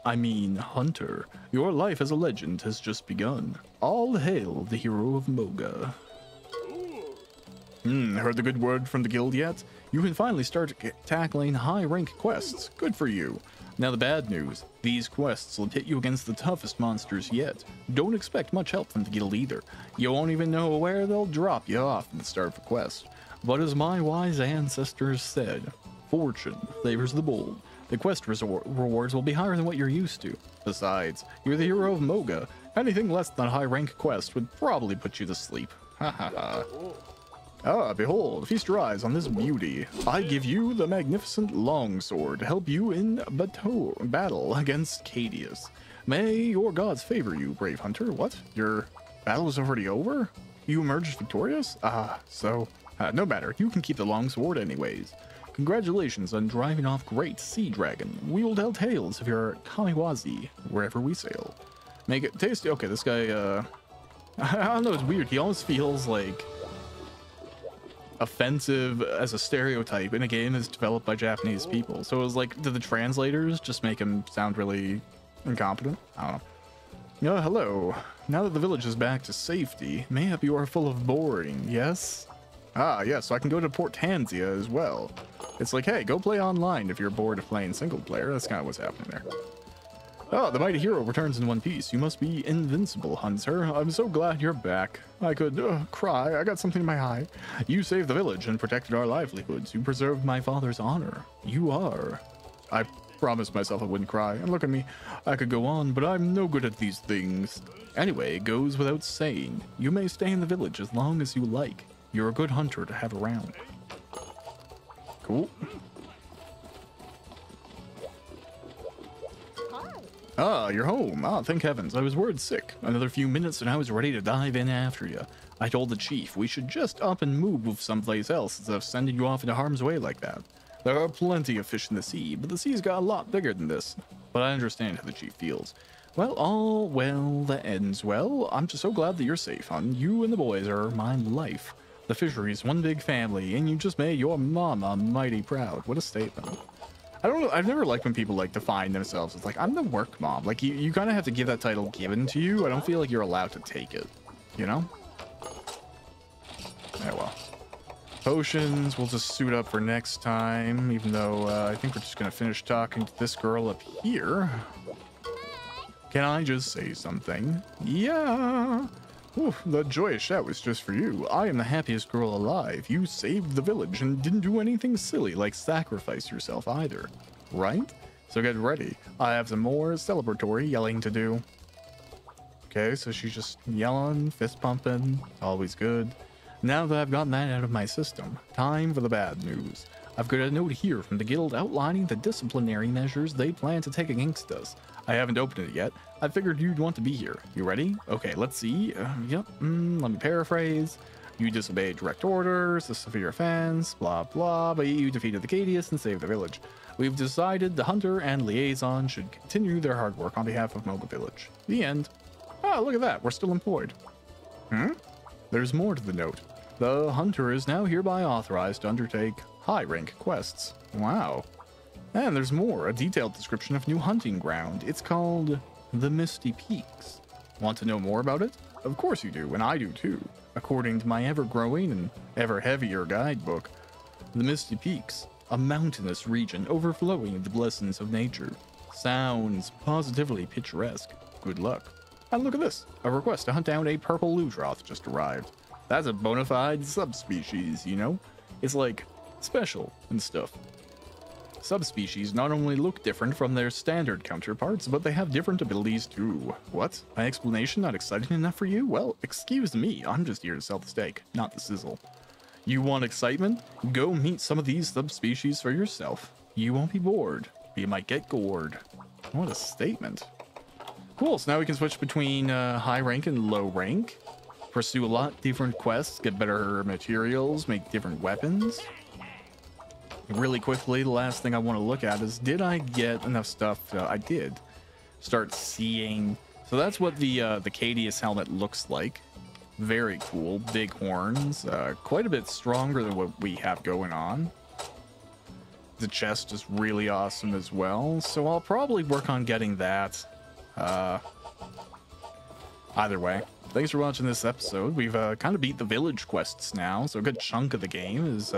Hunter. Your life as a legend has just begun. All hail the hero of Moga. Heard the good word from the guild yet? You can finally start tackling high-rank quests. Good for you. Now the bad news. These quests will pit you against the toughest monsters yet. Don't expect much help from the guild either. You won't even know where they'll drop you off in the start of a quest. But as my wise ancestors said, fortune favors the bold. The quest rewards will be higher than what you're used to. Besides, you're the hero of Moga. Anything less than a high-rank quest would probably put you to sleep. Ha ha ha. Ah, behold, feast your eyes on this beauty. I give you the magnificent longsword to help you in battle against Cadius. May your gods favor you, brave hunter. What? Your battle is already over? You emerged victorious? No matter. You can keep the longsword anyways. Congratulations on driving off great sea dragon. We will tell tales of your kamiwazi wherever we sail. Make it tasty. Okay, this guy, I don't know, it's weird. He almost feels like offensive as a stereotype in a game that's developed by Japanese people. So it was like, did the translators just make him sound really incompetent? I don't know. Oh, hello. Now that the village is back to safety, mayhap you are full of boring, yes? Ah, yes, so I can go to Port Tanzia as well. It's like, hey, go play online if you're bored of playing single player. That's kind of what's happening there. Oh, the mighty hero returns in one piece. You must be invincible, Hunter. I'm so glad you're back. I could cry. I got something in my eye. You saved the village and protected our livelihoods. You preserved my father's honor. You are. I promised myself I wouldn't cry. And look at me. I could go on, but I'm no good at these things. Anyway, it goes without saying. You may stay in the village as long as you like. You're a good hunter to have around. Cool. Ah, you're home. Ah, thank heavens. I was worried sick. Another few minutes and I was ready to dive in after you. I told the chief we should just up and move someplace else instead of sending you off into harm's way like that. There are plenty of fish in the sea, but the sea's got a lot bigger than this. But I understand how the chief feels. Well, all well that ends well. I'm just so glad that you're safe, hon. You and the boys are my life. The fishery's one big family, and you just made your mama mighty proud. What a statement. I don't know. I've never liked when people like define themselves as like, I'm the work mom. Like, you kind of have to give that title given to you. I don't feel like you're allowed to take it, you know? Yeah, well. Potions, we'll just suit up for next time, even though I think we're just going to finish talking to this girl up here. Can I just say something? Yeah. Oof, that joyous shout was just for you. I am the happiest girl alive. You saved the village and didn't do anything silly like sacrifice yourself either. Right? So get ready. I have some more celebratory yelling to do. Okay, so she's just yelling, fist pumping, always good. Now that I've gotten that out of my system, time for the bad news. I've got a note here from the guild outlining the disciplinary measures they plan to take against us. I haven't opened it yet. I figured you'd want to be here. You ready? Okay, let's see. Let me paraphrase. You disobeyed direct orders, the severe offense, blah blah, but you defeated the Cadius and saved the village. We've decided the hunter and liaison should continue their hard work on behalf of Moga Village. The end. Ah, look at that. We're still employed. There's more to the note. The hunter is now hereby authorized to undertake high-rank quests. Wow. And there's more, a detailed description of new hunting ground. It's called the Misty Peaks. Want to know more about it? Of course you do, and I do too. According to my ever-growing and ever-heavier guidebook, the Misty Peaks, a mountainous region overflowing with the blessings of nature. Sounds positively picturesque. Good luck. And look at this, a request to hunt down a purple Ludroth just arrived. That's a bona fide subspecies, you know? It's like special and stuff. Subspecies not only look different from their standard counterparts, but they have different abilities too. What? My explanation not exciting enough for you? Well, excuse me, I'm just here to sell the steak, not the sizzle. You want excitement? Go meet some of these subspecies for yourself. You won't be bored, but you might get gored. What a statement. Cool, so now we can switch between high rank and low rank. Pursue a lot different quests, get better materials, make different weapons. Really quickly, the last thing I want to look at is, did I get enough stuff? I did. Start seeing. So that's what the Cadius helmet looks like. Very cool. Big horns. Quite a bit stronger than what we have going on. The chest is really awesome as well. So I'll probably work on getting that. Either way. Thanks for watching this episode. We've kind of beat the village quests now, so a good chunk of the game is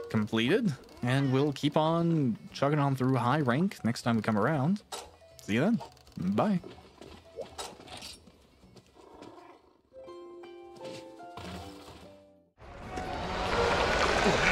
completed, and we'll keep on chugging on through high rank next time we come around. See you then. Bye. Oh.